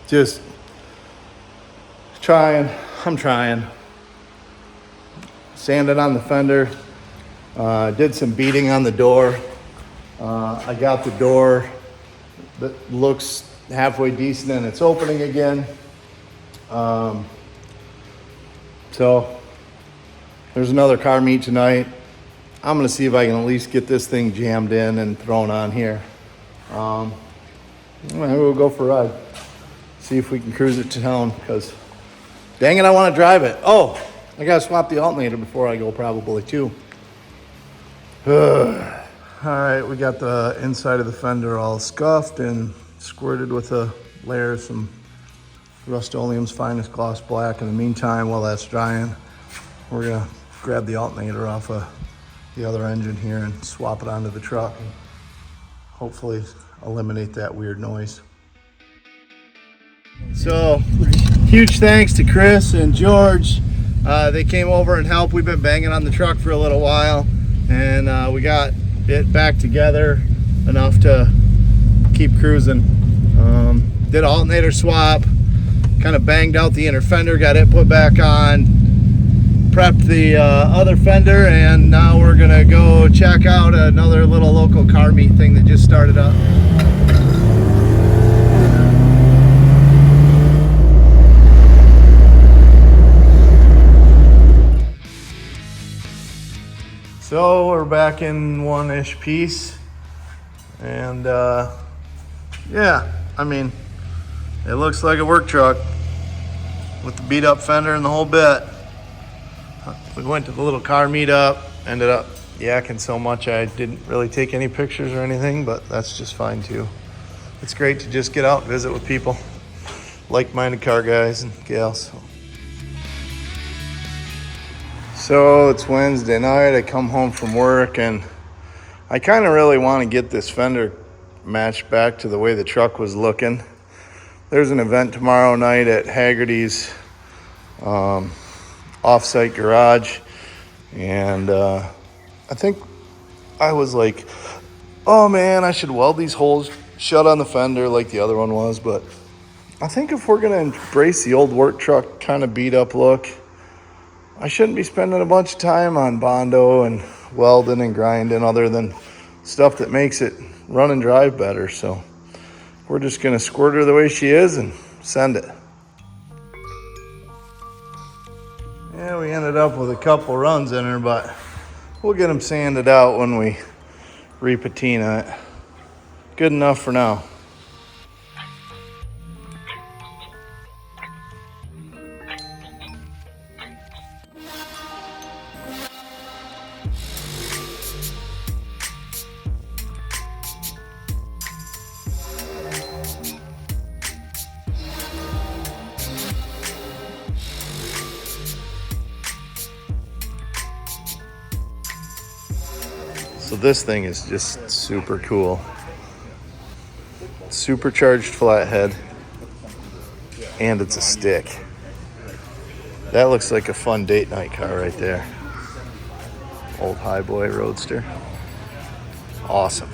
Just trying. I'm trying. Sanded on the fender. Did some beating on the door. I got the door that looks halfway decent and it's opening again. So there's another car meet tonight. I'm gonna see if I can at least get this thing jammed in and thrown on here. Maybe we'll go for a ride. See if we can cruise it to town, because dang it, I want to drive it. Oh, I gotta swap the alternator before I go probably too. All right, we got the inside of the fender all scuffed and squirted with a layer of some Rust-Oleum's Finest Gloss Black. In the meantime, while that's drying, we're gonna grab the alternator off of the other engine here and swap it onto the truck and hopefully eliminate that weird noise. So, huge thanks to Chris and George. They came over and helped. We've been banging on the truck for a little while, and we got it back together enough to keep cruising. Did an alternator swap, kind of banged out the inner fender, got it put back on, prepped the other fender, and now we're gonna go check out another little local car meet thing that just started up. So we're back in one-ish piece, and yeah, I mean, it looks like a work truck with the beat up fender and the whole bit. We went to the little car meetup, ended up yakking so much I didn't really take any pictures or anything, but that's just fine too. It's great to just get out and visit with people, like-minded car guys and gals. So it's Wednesday night, I come home from work, and I kind of really want to get this fender matched back to the way the truck was looking. There's an event tomorrow night at Haggerty's off-site garage, and I think I was like, oh man, I should weld these holes shut on the fender like the other one was, but I think if we're gonna embrace the old work truck kind of beat up look, I shouldn't be spending a bunch of time on Bondo and welding and grinding other than stuff that makes it run and drive better. So we're just gonna squirt her the way she is and send it. Yeah, we ended up with a couple runs in her, but we'll get them sanded out when we repatina it. Good enough for now. So this thing is just super cool. Supercharged flathead, and it's a stick. That looks like a fun date night car right there. Old Highboy Roadster. Awesome.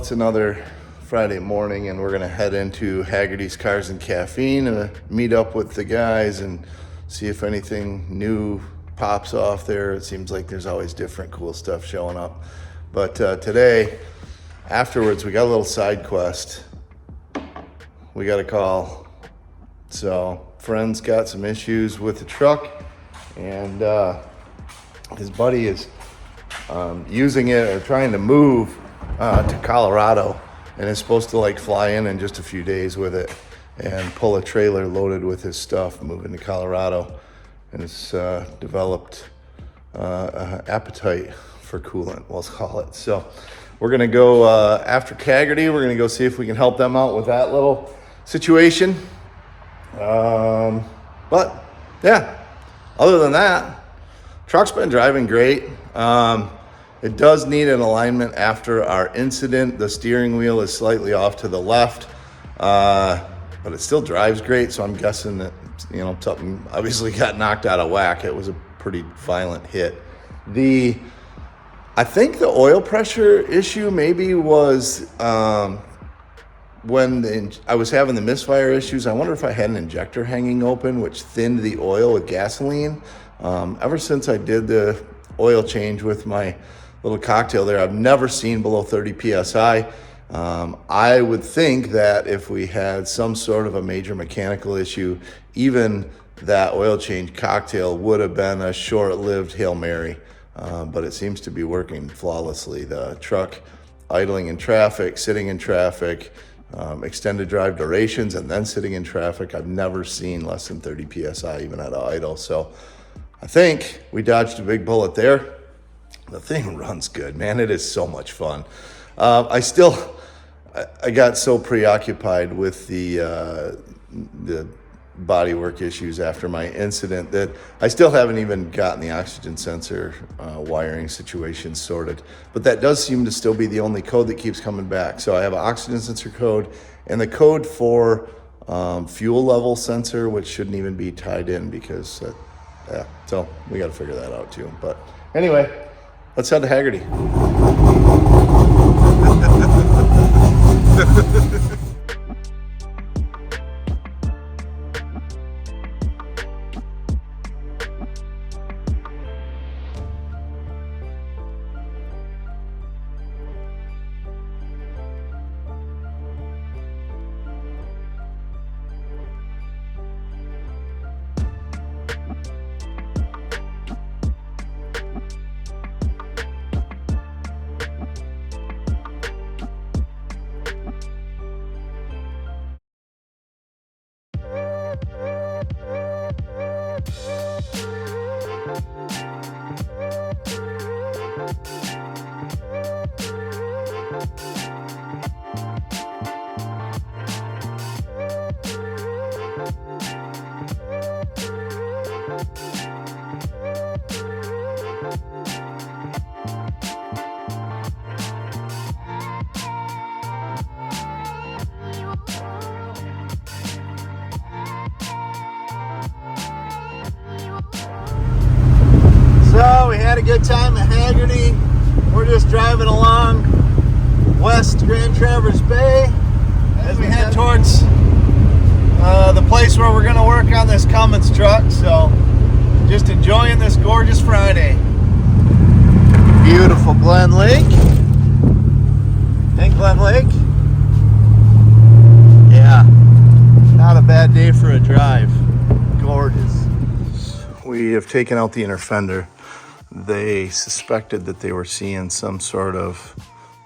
it's another Friday morning and we're gonna head into Haggerty's Cars and Caffeine and meet up with the guys and see if anything new pops off there. It seems like there's always different cool stuff showing up. But today, afterwards, we got a little side quest. We got a call. So, friend's got some issues with the truck and his buddy is using it or trying to move to Colorado and is supposed to like fly in just a few days with it and pull a trailer loaded with his stuff moving to Colorado, and it's developed appetite for coolant, let's call it. So we're gonna go after Haggerty. We're gonna go see if we can help them out with that little situation. But yeah, other than that, truck's been driving great. It does need an alignment after our incident. The steering wheel is slightly off to the left, but it still drives great. So I'm guessing that, something obviously got knocked out of whack. It was a pretty violent hit. I think the oil pressure issue maybe was when I was having the misfire issues. I wonder if I had an injector hanging open, which thinned the oil with gasoline. Ever since I did the oil change with my little cocktail there, I've never seen below 30 PSI. I would think that if we had some sort of a major mechanical issue, even that oil change cocktail would have been a short-lived Hail Mary. But it seems to be working flawlessly. The truck idling in traffic, sitting in traffic, extended drive durations, and then sitting in traffic. I've never seen less than 30 PSI even at idle. So I think we dodged a big bullet there. The thing runs good, man. It is so much fun. I got so preoccupied with the bodywork issues after my incident that I still haven't even gotten the oxygen sensor wiring situation sorted. But that does seem to still be the only code that keeps coming back. So I have an oxygen sensor code and the code for fuel level sensor, which shouldn't even be tied in because, so we got to figure that out too. But anyway, let's head to Haggerty. So we had a good time at Haggerty. We're just driving along West Grand Traverse Bay as we head towards the place where we're going to work on this Cummins truck. So just enjoying this gorgeous Friday. Beautiful Glen Lake. Ain't Glen Lake? Yeah, not a bad day for a drive. Gorgeous. We have taken out the inner fender. They suspected that they were seeing some sort of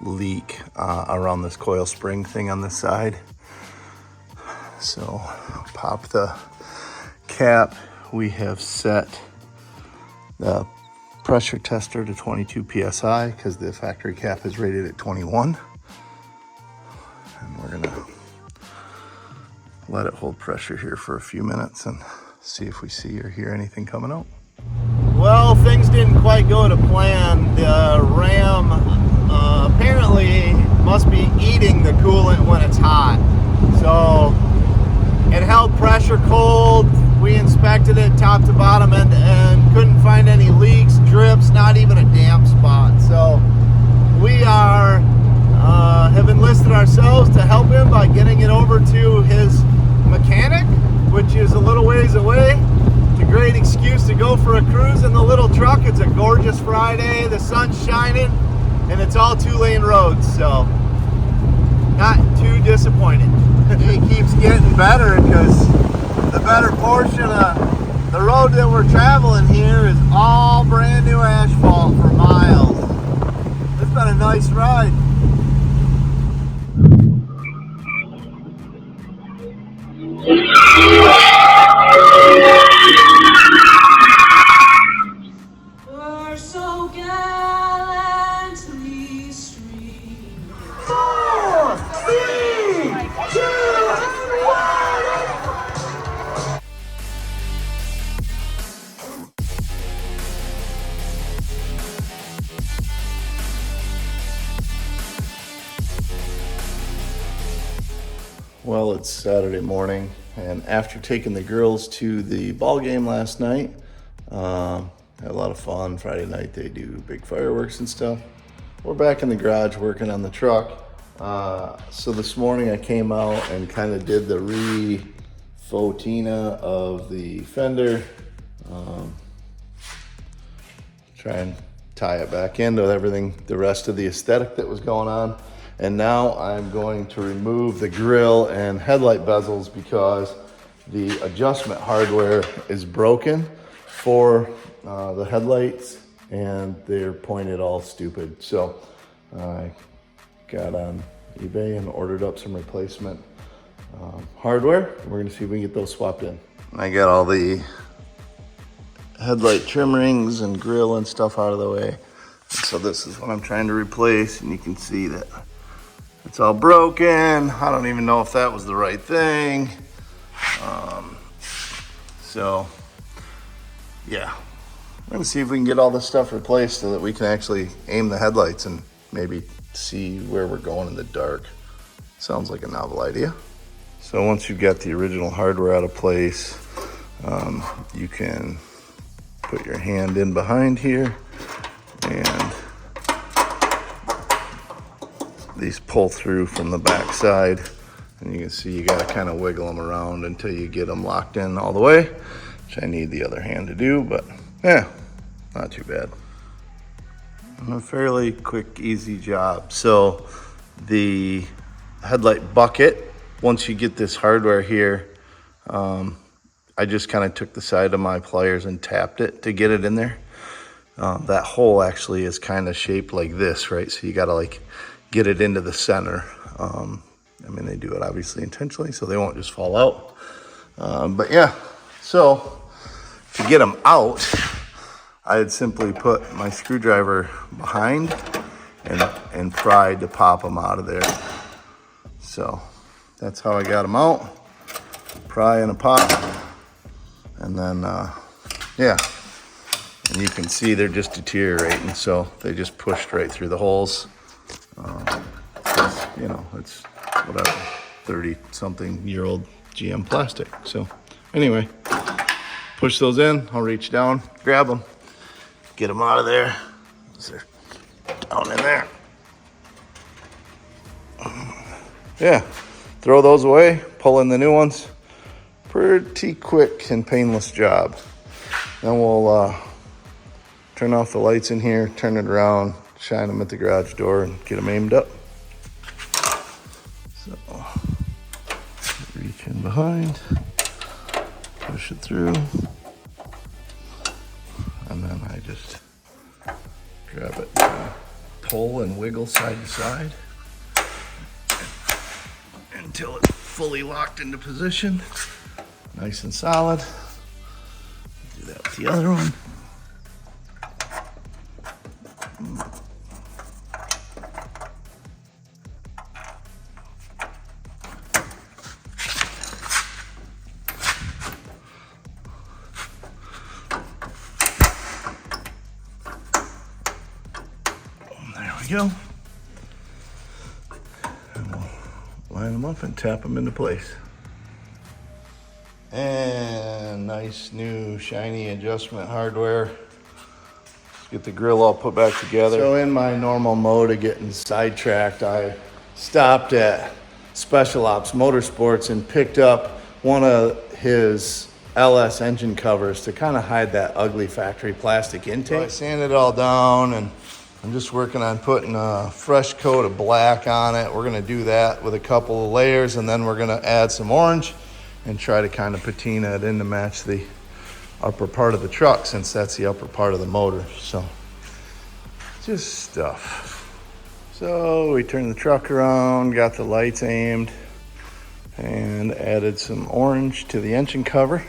leak around this coil spring thing on the side. So pop the cap. We have set the pressure tester to 22 PSI because the factory cap is rated at 21. And we're gonna let it hold pressure here for a few minutes and see if we see or hear anything coming out. Well, things didn't quite go to plan. The ram apparently must be eating the coolant when it's hot. So it held pressure cold. We inspected it top to bottom, end to end. Couldn't find any leaks, drips, not even a damp spot. So we have have enlisted ourselves to help him by getting it over to his mechanic, which is a little ways away. It's a great excuse to go for a cruise in the little truck. It's a gorgeous Friday, the sun's shining, and it's all 2-lane roads, so not too disappointed. It keeps getting better because the better portion of the road that we're traveling here is all brand new asphalt for miles. It's been a nice ride. We're so gallantly streaming. 4, 3, 2, 1. Well, it's Saturday morning, and after taking the girls to the ball game last night, had a lot of fun. Friday night they do big fireworks and stuff. We're back in the garage working on the truck. So this morning I came out and kind of did the re-fotina of the fender. Try and tie it back into everything, the rest of the aesthetic that was going on. And now I'm going to remove the grill and headlight bezels because the adjustment hardware is broken for the headlights and they're pointed all stupid. So I got on eBay and ordered up some replacement hardware. We're gonna see if we can get those swapped in. I got all the headlight trim rings and grill and stuff out of the way. So this is what I'm trying to replace, and you can see that it's all broken. I don't even know if that was the right thing. So yeah, we're gonna see if we can get all this stuff replaced so that we can actually aim the headlights and maybe see where we're going in the dark. Sounds like a novel idea. So once you've got the original hardware out of place, you can put your hand in behind here and these pull through from the back side, and you can see you got to kind of wiggle them around until you get them locked in all the way, which I need the other hand to do, but yeah, not too bad. A fairly quick, easy job. So the headlight bucket, once you get this hardware here, I just kind of took the side of my pliers and tapped it to get it in there. That hole actually is kind of shaped like this, right? So you got to like get it into the center. I mean, they do it obviously intentionally so they won't just fall out. But yeah, so to get them out, I had simply put my screwdriver behind and pried to pop them out of there. So that's how I got them out. Pry and a pop. And then, yeah. And you can see they're just deteriorating. So they just pushed right through the holes. You know, it's whatever, 30-something-year-old GM plastic. So anyway, push those in. I'll reach down, grab them, get them out of there. They're down in there. Yeah, throw those away, pull in the new ones. Pretty quick and painless job. Then we'll turn off the lights in here, turn it around, shine them at the garage door, and get them aimed up. So, reach in behind, push it through, and then I just grab it, pull and wiggle side to side until it's fully locked into position, nice and solid. Do that with the other one. Go. And we'll line them up and tap them into place. And nice new shiny adjustment hardware. Let's get the grill all put back together. So in my normal mode of getting sidetracked, I stopped at Special Ops Motorsports and picked up one of his LS engine covers to kind of hide that ugly factory plastic intake. So I sanded it all down, and I'm just working on putting a fresh coat of black on it. We're gonna do that with a couple of layers, and then we're gonna add some orange and try to kind of patina it in to match the upper part of the truck, since that's the upper part of the motor. So just stuff. So we turned the truck around, got the lights aimed, and added some orange to the engine cover.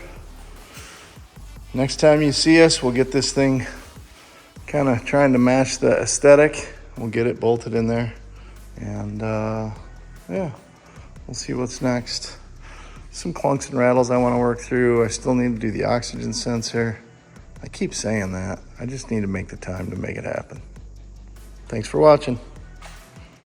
Next time you see us, we'll get this thing kind of trying to match the aesthetic. We'll get it bolted in there, and yeah, we'll see what's next. Some clunks and rattles I want to work through. I still need to do the oxygen sensor. I keep saying that. I just need to make the time to make it happen. Thanks for watching.